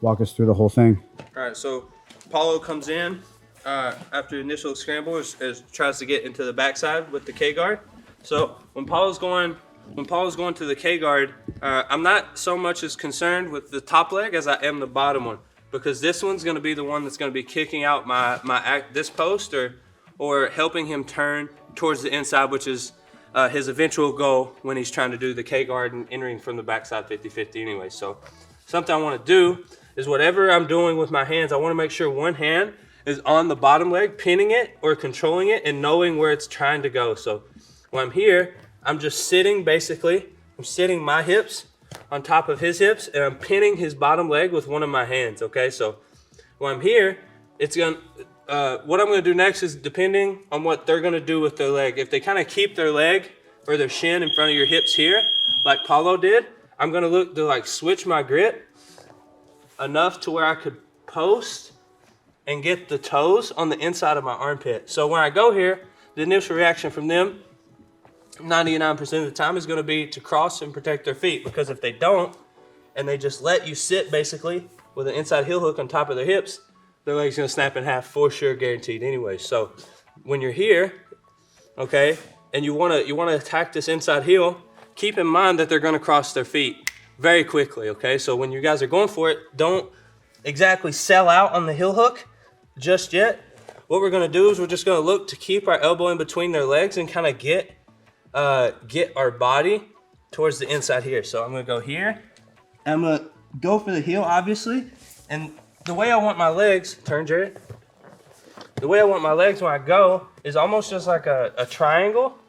walk us through the whole thing. All right, so Paulo comes in after initial scramble, tries to get into the backside with the K guard. So when Paulo's going to the K guard, I'm not so much as concerned with the top leg as I am the bottom one, because this one's going to be the one that's going to be kicking out this post or helping him turn towards the inside, which is his eventual goal when he's trying to do the K guard and entering from the backside 50-50 anyway. So something I want to do is whatever I'm doing with my hands, I want to make sure one hand is on the bottom leg, pinning it or controlling it and knowing where it's trying to go. So when I'm here, I'm just sitting basically. I'm sitting my hips on top of his hips and I'm pinning his bottom leg with one of my hands, okay? So when I'm here, what I'm gonna do next is depending on what they're gonna do with their leg. If they kind of keep their leg or their shin in front of your hips here, like Paulo did, I'm gonna look to like switch my grip enough to where I could post and get the toes on the inside of my armpit. So when I go here, the initial reaction from them 99% of the time is going to be to cross and protect their feet, because if they don't and they just let you sit basically with an inside heel hook on top of their hips, their leg's going to snap in half for sure, guaranteed anyway. So when you're here, okay, and you want to attack this inside heel, keep in mind that they're going to cross their feet very quickly, okay? So when you guys are going for it, don't exactly sell out on the heel hook just yet. What we're going to do is we're just going to look to keep our elbow in between their legs and kind of get our body towards the inside here. So I'm going to go here. I'm going to go for the heel, obviously. And the way I want my legs, turn Jared. The way I want my legs when I go is almost just like a triangle.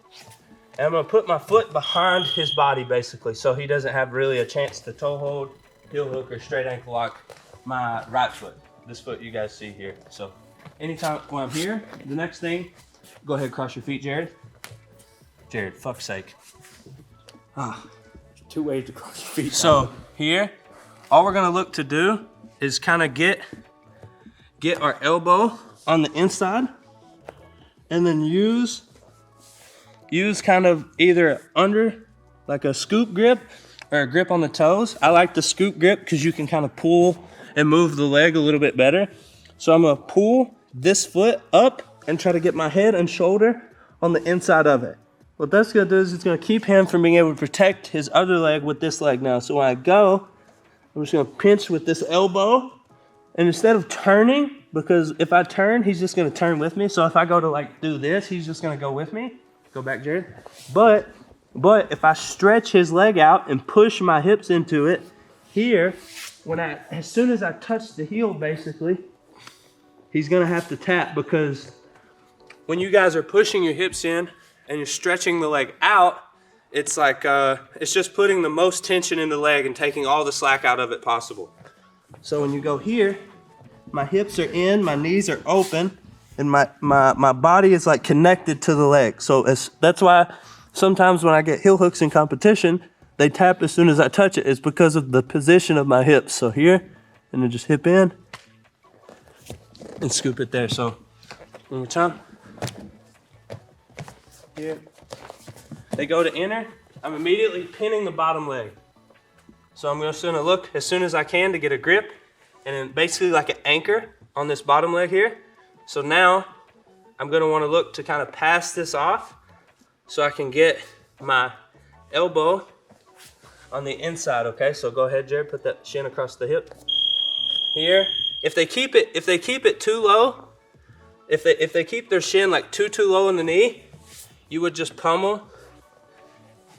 And I'm going to put my foot behind his body, basically, so he doesn't have really a chance to toe hold, heel hook, or straight ankle lock my right foot. This foot you guys see here. So anytime when I'm here, the next thing, go ahead, cross your feet, Jared. Jared, fuck's sake. Two ways to cross your feet. So here, all we're going to look to do is kind of get our elbow on the inside and then use kind of either under like a scoop grip or a grip on the toes. I like the scoop grip because you can kind of pull and move the leg a little bit better. So I'm gonna pull this foot up and try to get my head and shoulder on the inside of it. What that's gonna do is it's gonna keep him from being able to protect his other leg with this leg now. So when I go, I'm just gonna pinch with this elbow, and instead of turning, because if I turn, he's just gonna turn with me. So if I go to like do this, he's just gonna go with me. Go back, Jared. But if I stretch his leg out and push my hips into it, here, as soon as I touch the heel, basically, he's gonna have to tap, because when you guys are pushing your hips in and you're stretching the leg out, it's like, it's just putting the most tension in the leg and taking all the slack out of it possible. So when you go here, my hips are in, my knees are open, and my body is like connected to the leg. So that's why sometimes when I get heel hooks in competition, they tap as soon as I touch it. It's because of the position of my hips. So here, and then just hip in and scoop it there. So one more time. Here. They go to enter. I'm immediately pinning the bottom leg. So I'm just gonna look as soon as I can to get a grip, and then basically like an anchor on this bottom leg here. So now I'm gonna wanna look to kind of pass this off so I can get my elbow on the inside, okay? So go ahead, Jared, put that shin across the hip. Here, if they keep it too low, if they keep their shin like too low in the knee, you would just pummel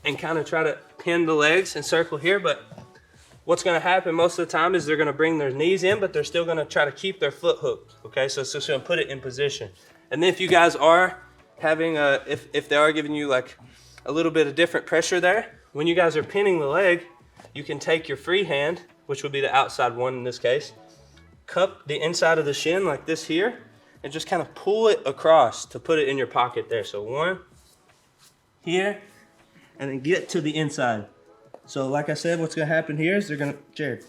and kind of try to pin the legs and circle here. But what's gonna happen most of the time is they're gonna bring their knees in, but they're still gonna try to keep their foot hooked, okay? So it's just gonna put it in position. And then if you guys are having if they are giving you like a little bit of different pressure there, when you guys are pinning the leg, you can take your free hand, which would be the outside one in this case, cup the inside of the shin like this here, and just kind of pull it across to put it in your pocket there. So one, here, and then get to the inside. So like I said, what's gonna happen here is they're gonna, Jared.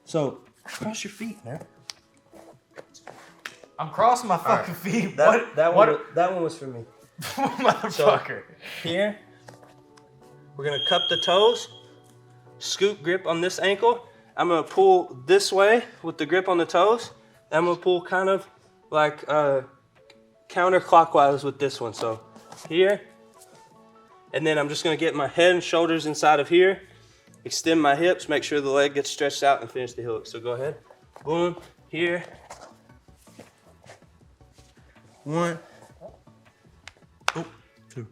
So cross your feet, man. I'm crossing my fucking feet. That one was for me. Motherfucker. So, here, We're gonna cup the toes, scoop grip on this ankle. I'm gonna pull this way with the grip on the toes. I'm gonna pull kind of like counterclockwise with this one. So here, and then I'm just gonna get my head and shoulders inside of here, extend my hips, make sure the leg gets stretched out and finish the heel hook. So go ahead, boom, here. 1, 2.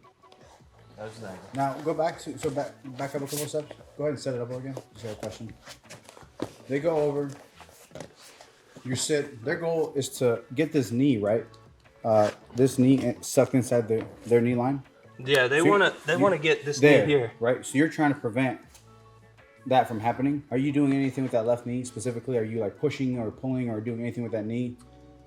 Now go back to back up a couple steps. Go ahead and set it up again. Just got a question. They go over. You sit. Their goal is to get this knee right. This knee sucked inside their knee line. Yeah, they want to get this there, knee here. Right. So you're trying to prevent that from happening. Are you doing anything with that left knee specifically? Are you like pushing or pulling or doing anything with that knee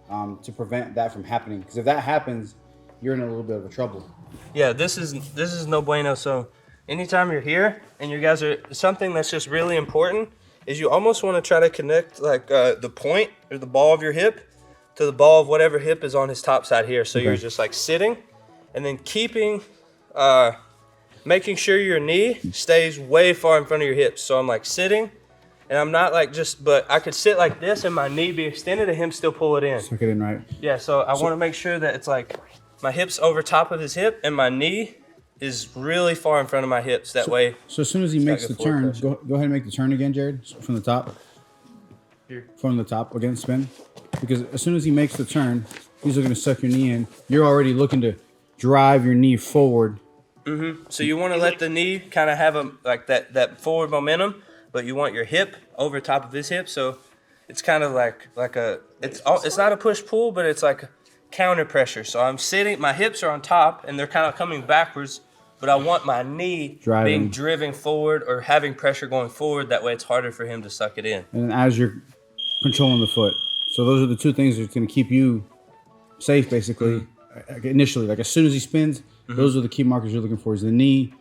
to prevent that from happening? Because if that happens, you're in a little bit of a trouble. Yeah, this is no bueno. So anytime you're here and you guys are, something that's just really important is you almost want to try to connect like the point or the ball of your hip to the ball of whatever hip is on his top side here. So you're just like sitting and then keeping, making sure your knee stays way far in front of your hips. So I'm like sitting and I'm not like but I could sit like this and my knee be extended and him still pull it in. Suck it in right. Yeah, so I want to make sure that it's like my hip's over top of his hip and my knee is really far in front of my hips. That way. So as soon as he makes the turn, go ahead and make the turn again, Jared, from the top. Here. From the top, again, spin. Because as soon as he makes the turn, he's looking to suck your knee in. You're already looking to drive your knee forward. So you want to let the knee kind of have like that forward momentum, but you want your hip over top of his hip. So it's kind of like it's not a push pull, but it's like counter pressure. So I'm sitting, my hips are on top and they're kind of coming backwards, but I want my knee being driven forward or having pressure going forward. That way it's harder for him to suck it in. And as you're controlling the foot. So those are the two things that's going to keep you safe, basically, initially. Like as soon as he spins, those are the key markers you're looking for, is the knee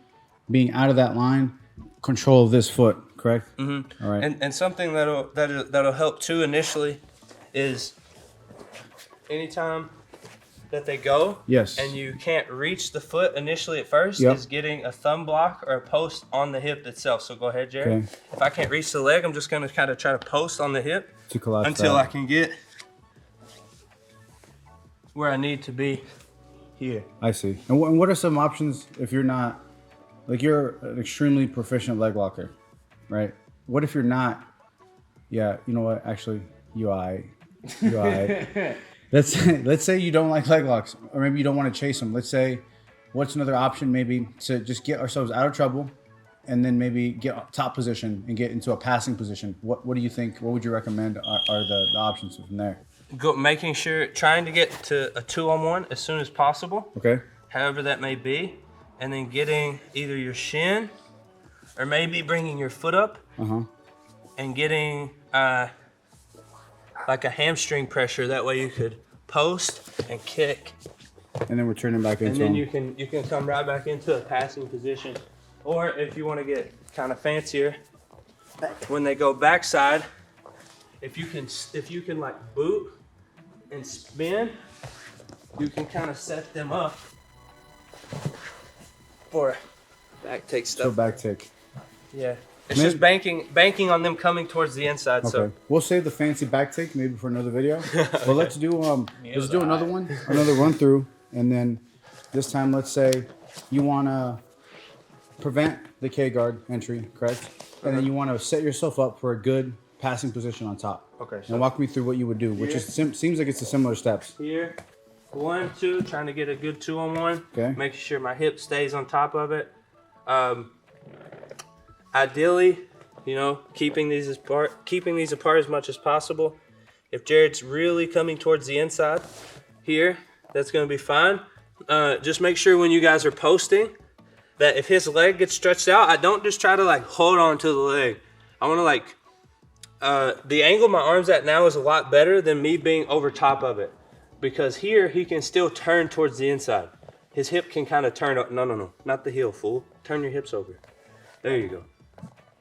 being out of that line, control of this foot, correct? All right. And something that'll help too initially is anytime that they go and you can't reach the foot initially at first is getting a thumb block or a post on the hip itself. So go ahead, Jared. Okay. If I can't reach the leg, I'm just going to kind of try to post on the hip to until I can get where I need to be here. I see. And what are some options if you're not, like you're an extremely proficient leg locker, right? What if you're not, you know what, actually, you Let's say you don't like leg locks, or maybe you don't want to chase them. Let's say, what's another option maybe to just get ourselves out of trouble, and then maybe get top position and get into a passing position? What do you think? What would you recommend are the options from there? Trying to get to a 2-on-1 as soon as possible. Okay. However that may be, and then getting either your shin, or maybe bringing your foot up, and getting like a hamstring pressure. That way you could post and kick, and then we're turning back into. And then you can come right back into a passing position, or if you want to get kind of fancier, when they go backside, if you can like boot and spin, you can kind of set them up for back take stuff. So back take. Yeah. It's just banking on them coming towards the inside. Okay. So we'll save the fancy back take maybe for another video. But let's do another one, another run through, and then this time let's say you want to prevent the K guard entry, correct? And then you want to set yourself up for a good passing position on top. Okay. And walk me through what you would do, which is seems like it's the similar steps. Here, 1, 2, trying to get a good 2-on-1. Okay. Making sure my hip stays on top of it. Ideally, keeping these apart as much as possible. If Jared's really coming towards the inside here, that's going to be fine. Just make sure when you guys are posting that if his leg gets stretched out, I don't just try to like hold on to the leg. I want to like, the angle my arm's at now is a lot better than me being over top of it, because here he can still turn towards the inside. His hip can kind of turn up. No, not the heel, fool. Turn your hips over. There you go.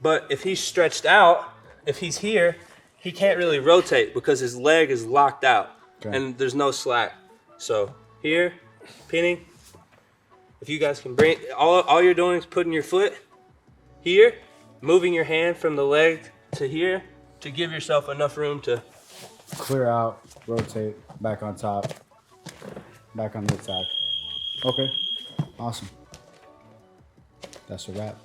But if he's stretched out, if he's here, he can't really rotate because his leg is locked out and there's no slack. So here, pinning. if you guys can bring, all you're doing is putting your foot here, moving your hand from the leg to here to give yourself enough room to clear out, rotate, back on top, back on the attack. Okay, awesome. That's a wrap.